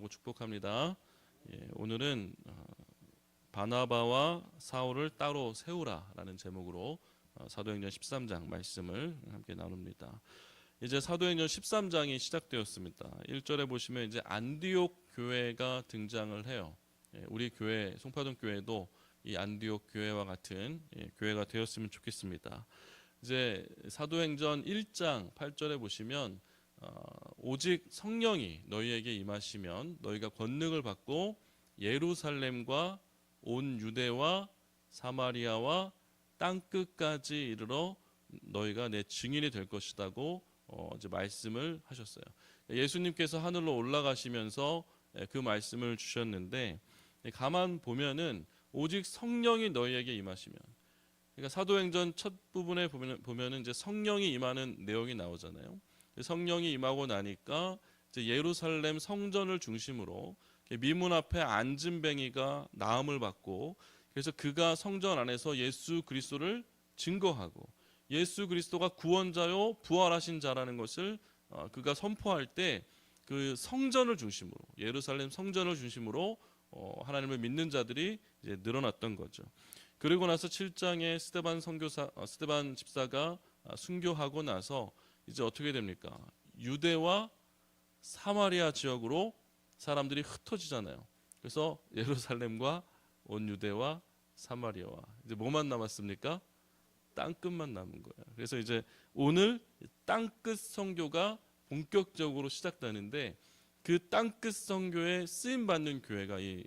기원하고 축복합니다. 오늘은 바나바와 사울을 따로 세우라라는 제목으로 사도행전 13장 말씀을 함께 나눕니다. 이제 사도행전 13장이 시작되었습니다. 1절에 보시면 이제 안디옥 교회가 등장을 해요. 우리 교회 송파동 교회도 이 안디옥 교회와 같은 교회가 되었으면 좋겠습니다. 이제 사도행전 1장 8절에 보시면 오직 성령이 너희에게 임하시면 너희가 권능을 받고 예루살렘과 온 유대와 사마리아와 땅 끝까지 이르러 너희가 내 증인이 될 것이라고 이제 말씀을 하셨어요. 예수님께서 하늘로 올라가시면서 그 말씀을 주셨는데 가만 보면은 오직 성령이 너희에게 임하시면, 그러니까 사도행전 첫 부분에 보면은 이제 성령이 임하는 내용이 나오잖아요. 성령이 임하고 나니까 이제 예루살렘 성전을 중심으로 미문 앞에 앉은뱅이가 나음을 받고, 그래서 그가 성전 안에서 예수 그리스도를 증거하고 예수 그리스도가 구원자요 부활하신 자라는 것을 그가 선포할 때 그 성전을 중심으로, 예루살렘 성전을 중심으로 하나님을 믿는 자들이 이제 늘어났던 거죠. 그리고 나서 7장에 스데반 집사가 순교하고 나서 이제 어떻게 됩니까? 유대와 사마리아 지역으로 사람들이 흩어지잖아요. 그래서 예루살렘과 온 유대와 사마리아와 이제 뭐만 남았습니까? 땅끝만 남은 거예요. 그래서 이제 오늘 땅끝 선교가 본격적으로 시작되는데, 그 땅끝 선교에 쓰임 받는 교회가 이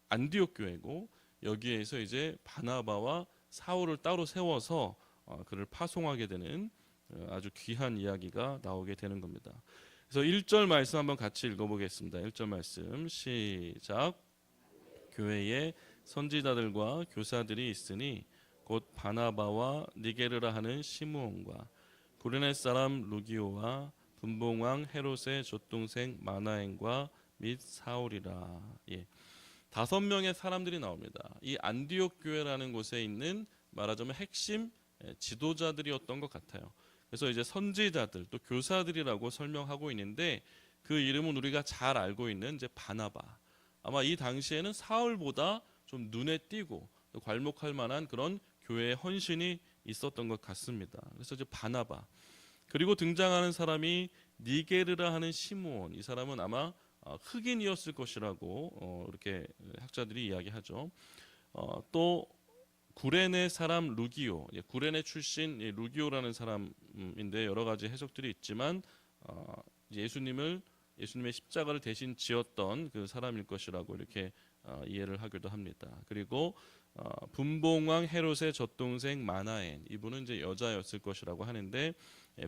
안디옥 교회고, 여기에서 이제 바나바와 사울을 따로 세워서 그를 파송하게 되는 아주 귀한 이야기가 나오게 되는 겁니다. 그래서 1절 말씀 한번 같이 읽어보겠습니다. 1절 말씀 시작. 교회에 선지자들과 교사들이 있으니 곧 바나바와 니게르라 하는 시므온과 구레네 사람 루기오와 분봉왕 헤롯의 맏동생 마나엔과 및 사울이라. 5명의 사람들이 나옵니다. 이 안디옥 교회라는 곳에 있는 말하자면 핵심 지도자들이었던 것 같아요. 그래서 이제 선지자들 또 교사들이라고 설명하고 있는데, 그 이름은 우리가 잘 알고 있는 이제 바나바. 아마 이 당시에는 사울보다 좀 눈에 띄고 또 괄목할 만한 그런 교회의 헌신이 있었던 것 같습니다. 그래서 이제 바나바. 그리고 등장하는 사람이 니게르라 하는 시므온. 이 사람은 아마 흑인이었을 것이라고 이렇게 학자들이 이야기하죠. 또 구레네 사람 루기오, 구레네 출신 루기오라는 사람인데 여러 가지 해석들이 있지만 예수님의 십자가를 대신 지었던 그 사람일 것이라고 이렇게 이해를 하기도 합니다. 그리고 분봉왕 헤롯의 젖동생 마나엔, 이분은 이제 여자였을 것이라고 하는데,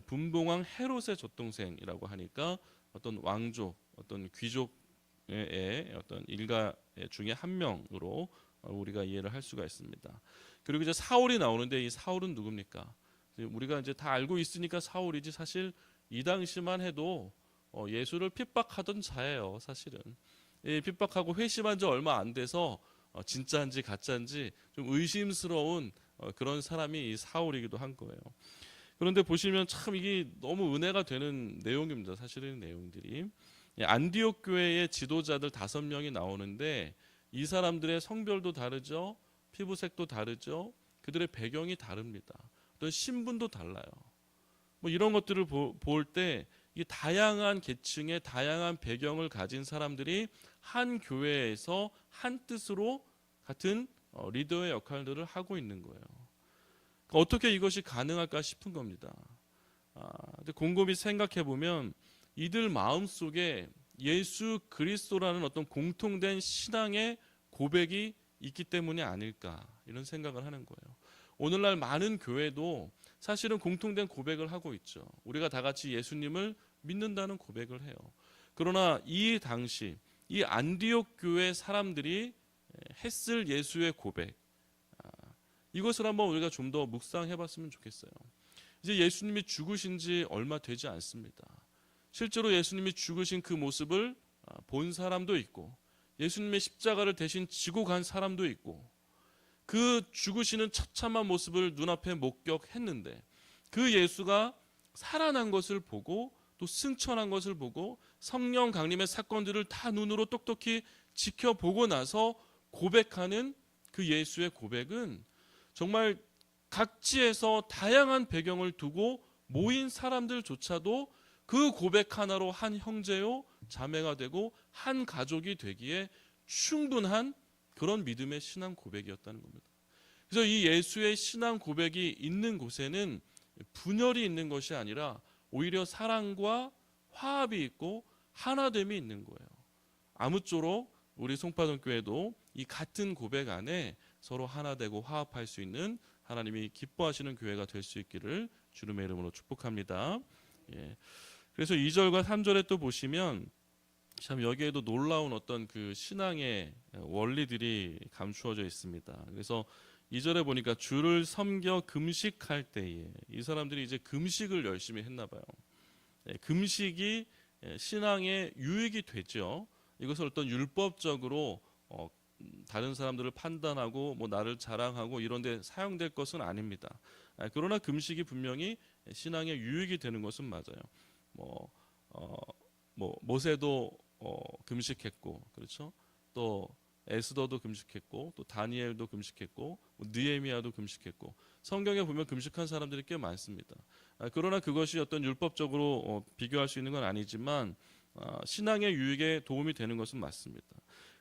분봉왕 헤롯의 젖동생이라고 하니까 어떤 왕족, 어떤 귀족의 어떤 일가 중에 한 명으로 우리가 이해를 할 수가 있습니다. 그리고 이제 사울이 나오는데, 이 사울은 누굽니까? 우리가 이제 다 알고 있으니까 사울이지, 사실 이 당시만 해도 예수를 핍박하던 자예요. 사실은 핍박하고 회심한 지 얼마 안 돼서 진짜인지 가짜인지 좀 의심스러운 그런 사람이 이 사울이기도 한 거예요. 그런데 보시면 참 이게 너무 은혜가 되는 내용입니다. 사실은 내용들이 안디옥 교회의 지도자들 5명이 나오는데, 이 사람들의 성별도 다르죠, 피부색도 다르죠, 그들의 배경이 다릅니다. 어떤 신분도 달라요. 뭐 이런 것들을 볼 때 이 다양한 계층의 다양한 배경을 가진 사람들이 한 교회에서 한 뜻으로 같은 리더의 역할들을 하고 있는 거예요. 그러니까 어떻게 이것이 가능할까 싶은 겁니다. 근데 곰곰이 생각해 보면 이들 마음속에 예수 그리스도라는 어떤 공통된 신앙의 고백이 있기 때문이 아닐까, 이런 생각을 하는 거예요. 오늘날 많은 교회도 사실은 공통된 고백을 하고 있죠. 우리가 다 같이 예수님을 믿는다는 고백을 해요. 그러나 이 당시 이 안디옥 교회 사람들이 했을 예수의 고백, 이것을 한번 우리가 좀 더 묵상해 봤으면 좋겠어요. 이제 예수님이 죽으신 지 얼마 되지 않습니다. 실제로 예수님이 죽으신 그 모습을 본 사람도 있고, 예수님의 십자가를 대신 지고 간 사람도 있고, 그 죽으시는 처참한 모습을 눈앞에 목격했는데 그 예수가 살아난 것을 보고 또 승천한 것을 보고 성령 강림의 사건들을 다 눈으로 똑똑히 지켜보고 나서 고백하는 그 예수의 고백은 정말 각지에서 다양한 배경을 두고 모인 사람들조차도 그 고백 하나로 한 형제요 자매가 되고 한 가족이 되기에 충분한 그런 믿음의 신앙 고백이었다는 겁니다. 그래서 이 예수의 신앙 고백이 있는 곳에는 분열이 있는 것이 아니라 오히려 사랑과 화합이 있고 하나됨이 있는 거예요. 아무쪼록 우리 송파동교회도 이 같은 고백 안에 서로 하나 되고 화합할 수 있는 하나님이 기뻐하시는 교회가 될 수 있기를 주님의 이름으로 축복합니다. 예. 그래서 2절과 3절에 또 보시면 참 여기에도 놀라운 어떤 그 신앙의 원리들이 감추어져 있습니다. 그래서 2절에 보니까 주를 섬겨 금식할 때에 이 사람들이 이제 금식을 열심히 했나 봐요. 금식이 신앙의 유익이 되죠. 이것을 어떤 율법적으로 다른 사람들을 판단하고 뭐 나를 자랑하고 이런 데 사용될 것은 아닙니다. 그러나 금식이 분명히 신앙의 유익이 되는 것은 맞아요. 모세도 금식했고, 그렇죠? 또 에스더도 금식했고, 또 다니엘도 금식했고, 느헤미야도 금식했고, 성경에 보면 금식한 사람들이 꽤 많습니다. 그러나 그것이 어떤 율법적으로 비교할 수 있는 건 아니지만 신앙의 유익에 도움이 되는 것은 맞습니다.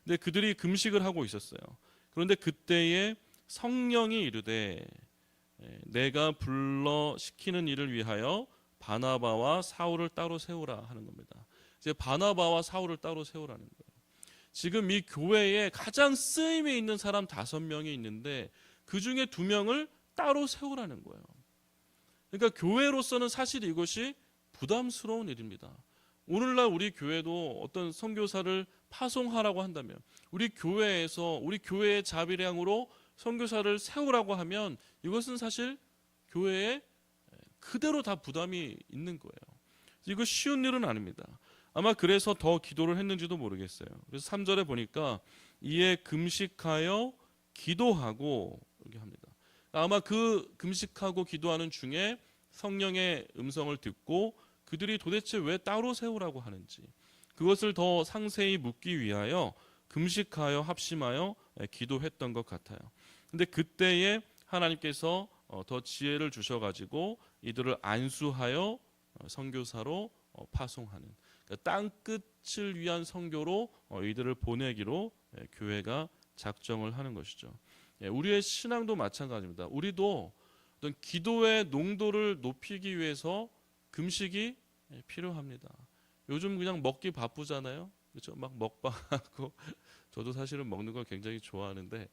근데 그들이 금식을 하고 있었어요. 그런데 그때에 성령이 이르되 내가 불러 시키는 일을 위하여 바나바와 사울을 따로 세우라 하는 겁니다. 이제 바나바와 사울을 따로 세우라는 거예요. 지금 이 교회에 가장 쓰임이 있는 사람 5명이 있는데 그 중에 2명을 따로 세우라는 거예요. 그러니까 교회로서는 사실 이것이 부담스러운 일입니다. 오늘날 우리 교회도 어떤 선교사를 파송하라고 한다면 우리 교회에서 우리 교회의 자비량으로 선교사를 세우라고 하면 이것은 사실 교회에 그대로 다 부담이 있는 거예요. 이거 쉬운 일은 아닙니다. 아마 그래서 더 기도를 했는지도 모르겠어요. 그래서 3절에 보니까 이에 금식하여 기도하고 이렇게 합니다. 아마 그 금식하고 기도하는 중에 성령의 음성을 듣고 그들이 도대체 왜 따로 세우라고 하는지 그것을 더 상세히 묻기 위하여 금식하여 합심하여 기도했던 것 같아요. 근데 그때에 하나님께서 더 지혜를 주셔가지고 이들을 안수하여 선교사로 파송하는, 그러니까 땅끝을 위한 선교로 이들을 보내기로 교회가 작정을 하는 것이죠. 우리의 신앙도 마찬가지입니다. 우리도 어떤 기도의 농도를 높이기 위해서 금식이 필요합니다. 요즘 그냥 먹기 바쁘잖아요. 그렇죠? 막 먹방하고 저도 사실은 먹는 걸 굉장히 좋아하는데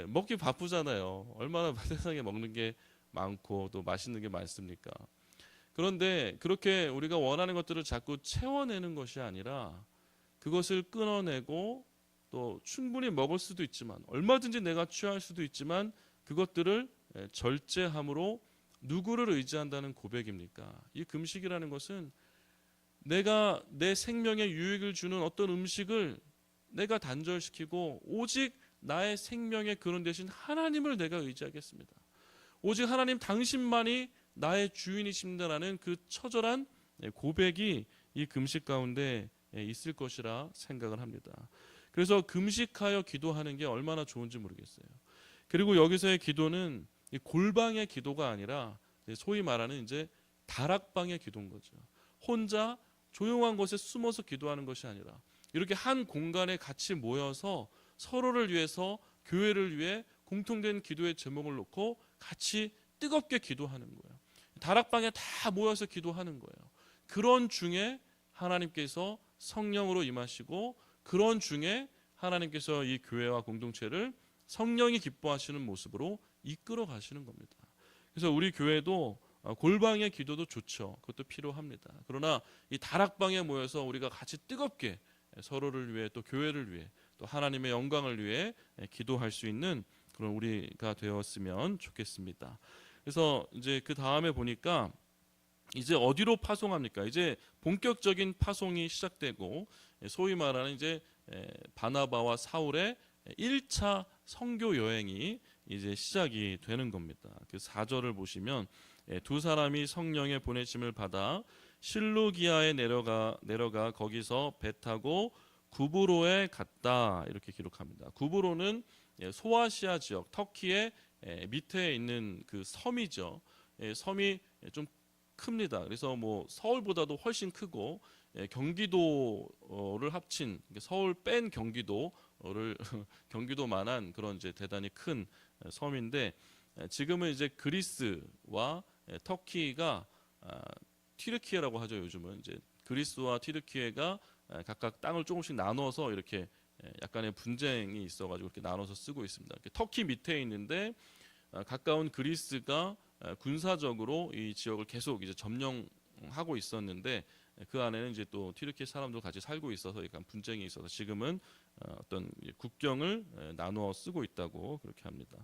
먹기 바쁘잖아요. 얼마나 세상에 먹는 게 많고 또 맛있는 게 많습니까? 그런데 그렇게 우리가 원하는 것들을 자꾸 채워내는 것이 아니라 그것을 끊어내고 또 충분히 먹을 수도 있지만 얼마든지 내가 취할 수도 있지만 그것들을 절제함으로 누구를 의지한다는 고백입니까? 이 금식이라는 것은 내가 내 생명에 유익을 주는 어떤 음식을 내가 단절시키고 오직 나의 생명의 근원 대신 하나님을 내가 의지하겠습니다. 오직 하나님 당신만이 나의 주인이십니다라는 그 처절한 고백이 이 금식 가운데 있을 것이라 생각을 합니다. 그래서 금식하여 기도하는 게 얼마나 좋은지 모르겠어요. 그리고 여기서의 기도는 이 골방의 기도가 아니라 소위 말하는 이제 다락방의 기도인 거죠. 혼자 조용한 곳에 숨어서 기도하는 것이 아니라 이렇게 한 공간에 같이 모여서 서로를 위해서 교회를 위해 공통된 기도의 제목을 놓고 같이 뜨겁게 기도하는 거예요. 다락방에 다 모여서 기도하는 거예요. 그런 중에 하나님께서 성령으로 임하시고 그런 중에 하나님께서 이 교회와 공동체를 성령이 기뻐하시는 모습으로 이끌어 가시는 겁니다. 그래서 우리 교회도 골방의 기도도 좋죠. 그것도 필요합니다. 그러나 이 다락방에 모여서 우리가 같이 뜨겁게 서로를 위해 또 교회를 위해 또 하나님의 영광을 위해 기도할 수 있는 그런 우리가 되었으면 좋겠습니다. 그래서 이제 그 다음에 보니까 이제 어디로 파송합니까? 이제 본격적인 파송이 시작되고 소위 말하는 이제 바나바와 사울의 1차 선교 여행이 이제 시작이 되는 겁니다. 그 4절을 보시면 두 사람이 성령의 보내심을 받아 실루기아에 내려가 거기서 배 타고 구브로에 갔다 이렇게 기록합니다. 구브로는 소아시아 지역 터키의 밑에 있는 그 섬이죠. 섬이 좀 큽니다. 그래서 뭐 서울보다도 훨씬 크고 경기도를 합친 서울 뺀 경기도를 경기도만한 그런 이제 대단히 큰 섬인데 지금은 이제 그리스와 터키가 튀르키예라고 하죠. 요즘은 이제 그리스와 튀르키예가 각각 땅을 조금씩 나눠서 이렇게 약간의 분쟁이 있어가지고 이렇게 나눠서 쓰고 있습니다. 터키 밑에 있는데 가까운 그리스가 군사적으로 이 지역을 계속 이제 점령하고 있었는데 그 안에는 이제 또 튀르키예 사람도 같이 살고 있어서 약간 분쟁이 있어서 지금은 어떤 국경을 나누어 쓰고 있다고 그렇게 합니다.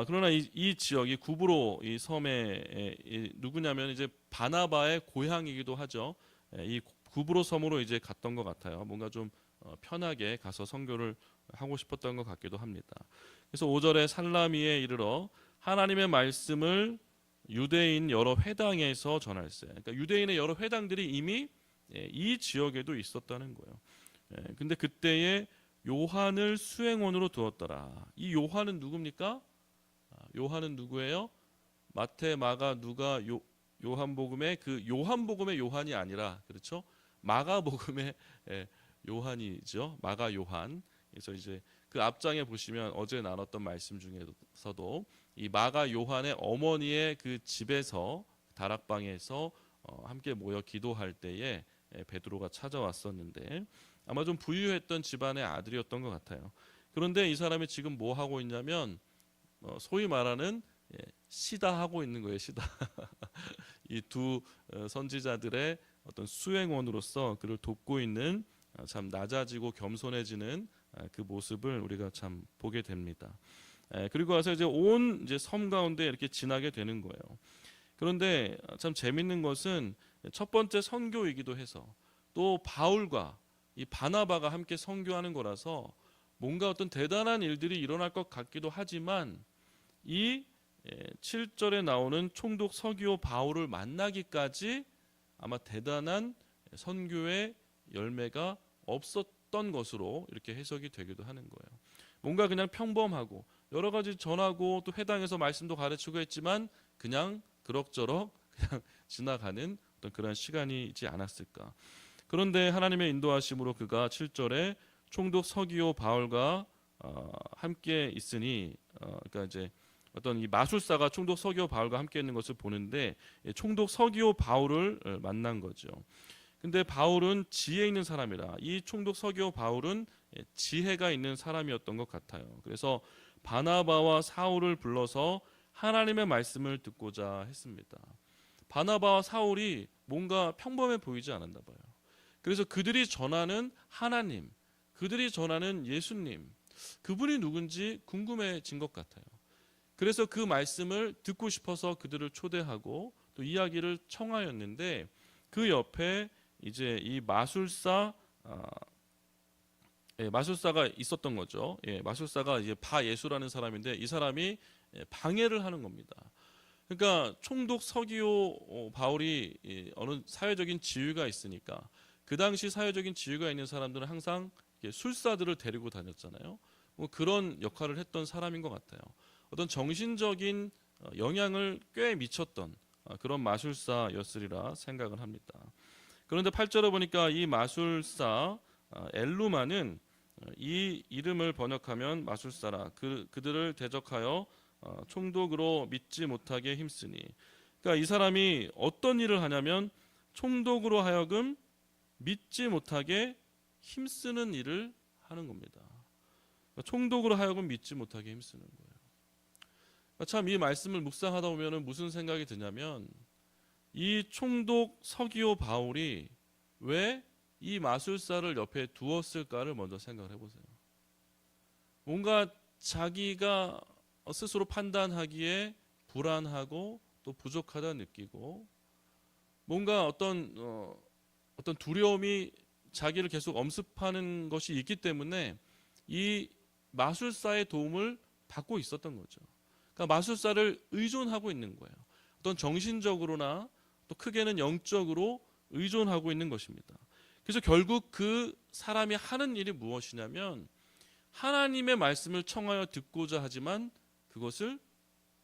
그러나 이 지역이 구브로 이 섬에 누구냐면 이제 바나바의 고향이기도 하죠. 이 구브로 섬으로 이제 갔던 것 같아요. 뭔가 좀 편하게 가서 선교를 하고 싶었던 것 같기도 합니다. 그래서 5절에 살라미에 이르러 하나님의 말씀을 유대인 여러 회당에서 전할세. 그러니까 유대인의 여러 회당들이 이미 이 지역에도 있었다는 거예요. 근데 그때에 요한을 수행원으로 두었더라. 이 요한은 누굽니까? 요한은 누구예요? 마태, 마가, 누가, 요한복음의 그 요한복음의 요한이 아니라 그렇죠? 마가복음의 요한이죠. 마가 요한. 그래서 이제 그 앞장에 보시면 어제 나눴던 말씀 중에서도 이 마가 요한의 어머니의 그 집에서 다락방에서 함께 모여 기도할 때에 베드로가 찾아왔었는데 아마 좀 부유했던 집안의 아들이었던 것 같아요. 그런데 이 사람이 지금 뭐 하고 있냐면 소위 말하는 시다 하고 있는 거예요. 시다. 이 두 선지자들의 어떤 수행원으로서 그를 돕고 있는 참 낮아지고 겸손해지는 그 모습을 우리가 참 보게 됩니다. 그리고 와서 이제 온 이제 섬 가운데 이렇게 지나게 되는 거예요. 그런데 참 재밌는 것은 첫 번째 선교이기도 해서 또 바울과 이 바나바가 함께 선교하는 거라서 뭔가 어떤 대단한 일들이 일어날 것 같기도 하지만 이 7절에 나오는 총독 서기오 바울을 만나기까지 아마 대단한 선교의 열매가 없었던 것으로 이렇게 해석이 되기도 하는 거예요. 뭔가 그냥 평범하고 여러 가지 전하고 또 회당에서 말씀도 가르치고 했지만 그냥 그럭저럭 그냥 지나가는 어떤 그런 시간이지 않았을까. 그런데 하나님의 인도하심으로 그가 7절에 총독 서기오 바울과 함께 있으니 그러니까 이제 어떤 이 마술사가 총독 서기오 바울과 함께 있는 것을 보는데 총독 서기오 바울을 만난 거죠. 근데 바울은 지혜 있는 사람이라 이 총독 서기오 바울은 지혜가 있는 사람이었던 것 같아요. 그래서 바나바와 사울을 불러서 하나님의 말씀을 듣고자 했습니다. 바나바와 사울이 뭔가 평범해 보이지 않았나 봐요. 그래서 그들이 전하는 하나님, 그들이 전하는 예수님, 그분이 누군지 궁금해진 것 같아요. 그래서 그 말씀을 듣고 싶어서 그들을 초대하고 또 이야기를 청하였는데 그 옆에 이제 이 마술사가 있었던 거죠. 마술사가 이제 바예수라는 사람인데 이 사람이 방해를 하는 겁니다. 그러니까 총독 서기오 바울이 어느 사회적인 지위가 있으니까 그 당시 사회적인 지위가 있는 사람들은 항상 술사들을 데리고 다녔잖아요. 뭐 그런 역할을 했던 사람인 것 같아요. 어떤 정신적인 영향을 꽤 미쳤던 그런 마술사였으리라 생각을 합니다. 그런데 8절에 보니까 이 마술사 엘루마는 이 이름을 번역하면 마술사라 그들을 대적하여 총독으로 믿지 못하게 힘쓰니. 그러니까 이 사람이 어떤 일을 하냐면 총독으로 하여금 믿지 못하게 힘쓰는 일을 하는 겁니다. 총독으로 하여금 믿지 못하게 힘쓰는 거예요. 참 이 말씀을 묵상하다 보면 무슨 생각이 드냐면 이 총독 서기오 바울이 왜 이 마술사를 옆에 두었을까를 먼저 생각을 해보세요. 뭔가 자기가 스스로 판단하기에 불안하고 또 부족하다 느끼고 뭔가 어떤 두려움이 자기를 계속 엄습하는 것이 있기 때문에 이 마술사의 도움을 받고 있었던 거죠. 그러니까 마술사를 의존하고 있는 거예요. 어떤 정신적으로나 또 크게는 영적으로 의존하고 있는 것입니다. 그래서 결국 그 사람이 하는 일이 무엇이냐면 하나님의 말씀을 청하여 듣고자 하지만 그것을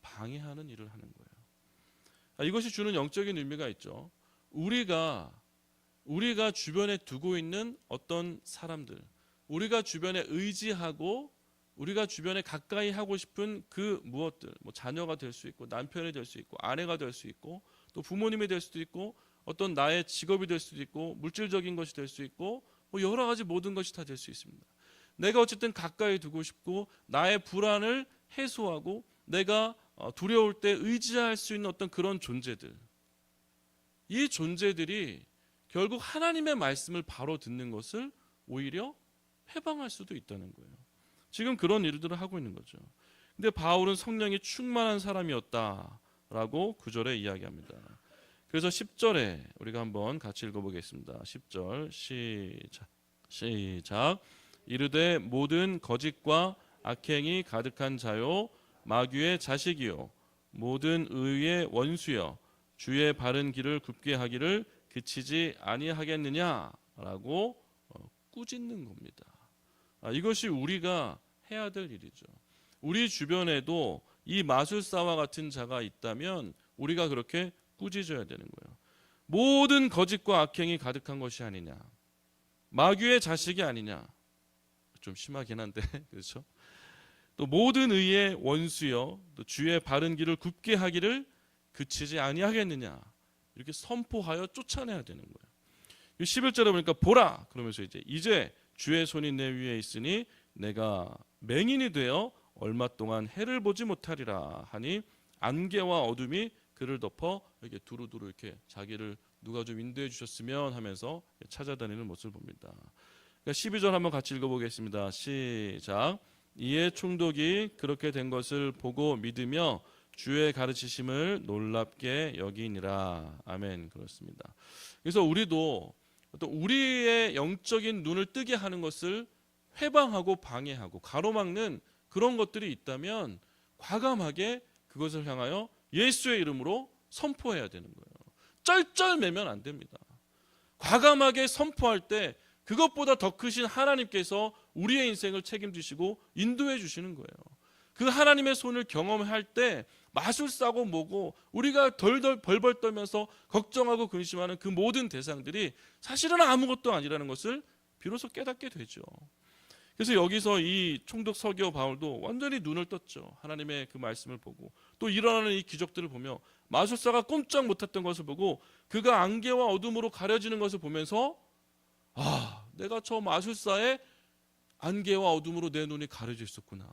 방해하는 일을 하는 거예요. 이것이 주는 영적인 의미가 있죠. 우리가 주변에 두고 있는 어떤 사람들, 우리가 주변에 의지하고 우리가 주변에 가까이 하고 싶은 그 무엇들, 뭐 자녀가 될 수 있고 남편이 될 수 있고 아내가 될 수 있고 또 부모님이 될 수도 있고 어떤 나의 직업이 될 수도 있고 물질적인 것이 될 수 있고 뭐 여러 가지 모든 것이 다 될 수 있습니다. 내가 어쨌든 가까이 두고 싶고 나의 불안을 해소하고 내가 두려울 때 의지할 수 있는 어떤 그런 존재들, 이 존재들이 결국 하나님의 말씀을 바로 듣는 것을 오히려 해방할 수도 있다는 거예요. 지금 그런 일들을 하고 있는 거죠. 근데 바울은 성령이 충만한 사람이었다라고 9절에 이야기합니다. 그래서 10절에 우리가 한번 같이 읽어보겠습니다. 10절 시작. 이르되 모든 거짓과 악행이 가득한 자요 마귀의 자식이요 모든 의의 원수여 주의 바른 길을 굽게 하기를 그치지 아니하겠느냐라고 꾸짖는 겁니다. 이것이 우리가 해야 될 일이죠. 우리 주변에도 이 마술사와 같은 자가 있다면 우리가 그렇게 꾸짖어야 되는 거예요. 모든 거짓과 악행이 가득한 것이 아니냐, 마귀의 자식이 아니냐, 좀 심하긴 한데 그렇죠? 또 모든 의의 원수여 또 주의 바른 길을 굽게 하기를 그치지 아니하겠느냐, 이렇게 선포하여 쫓아내야 되는 거예요. 11절에 보니까 보라 그러면서 이제 주의 손이 내 위에 있으니 내가 맹인이 되어 얼마 동안 해를 보지 못하리라 하니 안개와 어둠이 그를 덮어 이렇게 두루두루 이렇게 자기를 누가 좀 인도해 주셨으면 하면서 찾아다니는 모습을 봅니다. 그러니까 12절 한번 같이 읽어보겠습니다. 시작. 이에 총독이 그렇게 된 것을 보고 믿으며 주의 가르치심을 놀랍게 여기니라. 아멘. 그렇습니다. 그래서 우리도 또 우리의 영적인 눈을 뜨게 하는 것을 회방하고 방해하고 가로막는 그런 것들이 있다면 과감하게 그것을 향하여 예수의 이름으로 선포해야 되는 거예요. 쩔쩔매면 안 됩니다. 과감하게 선포할 때 그것보다 더 크신 하나님께서 우리의 인생을 책임지시고 인도해 주시는 거예요. 그 하나님의 손을 경험할 때 마술사고 뭐고 우리가 덜덜 벌벌 떨면서 걱정하고 근심하는 그 모든 대상들이 사실은 아무것도 아니라는 것을 비로소 깨닫게 되죠. 그래서 여기서 이 총독 서기오 바울도 완전히 눈을 떴죠. 하나님의 그 말씀을 보고 또 일어나는 이 기적들을 보며 마술사가 꼼짝 못했던 것을 보고 그가 안개와 어둠으로 가려지는 것을 보면서 내가 저 마술사의 안개와 어둠으로 내 눈이 가려져 있었구나.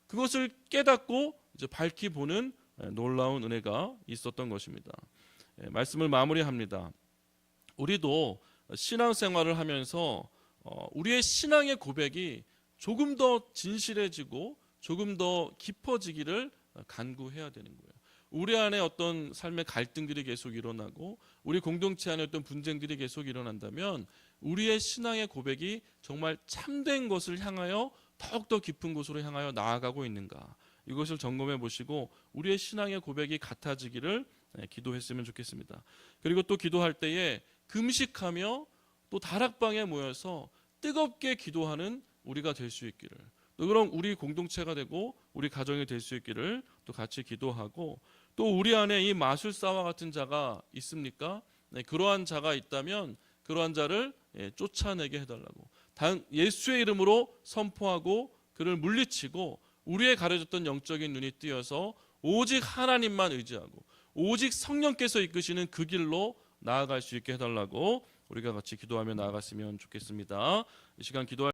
그것을 깨닫고 이제 밝히 보는 놀라운 은혜가 있었던 것입니다. 말씀을 마무리합니다. 우리도 신앙생활을 하면서 우리의 신앙의 고백이 조금 더 진실해지고 조금 더 깊어지기를 간구해야 되는 거예요. 우리 안에 어떤 삶의 갈등들이 계속 일어나고 우리 공동체 안에 어떤 분쟁들이 계속 일어난다면 우리의 신앙의 고백이 정말 참된 것을 향하여 더욱더 깊은 곳으로 향하여 나아가고 있는가, 이것을 점검해 보시고 우리의 신앙의 고백이 같아지기를 기도했으면 좋겠습니다. 그리고 또 기도할 때에 금식하며 또 다락방에 모여서 뜨겁게 기도하는 우리가 될 수 있기를, 또 그럼 우리 공동체가 되고 우리 가정이 될 수 있기를 또 같이 기도하고, 또 우리 안에 이 마술사와 같은 자가 있습니까? 그러한 자가 있다면 그러한 자를 쫓아내게 해달라고 예수의 이름으로 선포하고 그를 물리치고 우리의 가려졌던 영적인 눈이 뜨여서 오직 하나님만 의지하고 오직 성령께서 이끄시는 그 길로 나아갈 수 있게 해달라고 우리가 같이 기도하며 나아갔으면 좋겠습니다. 이 시간 기도할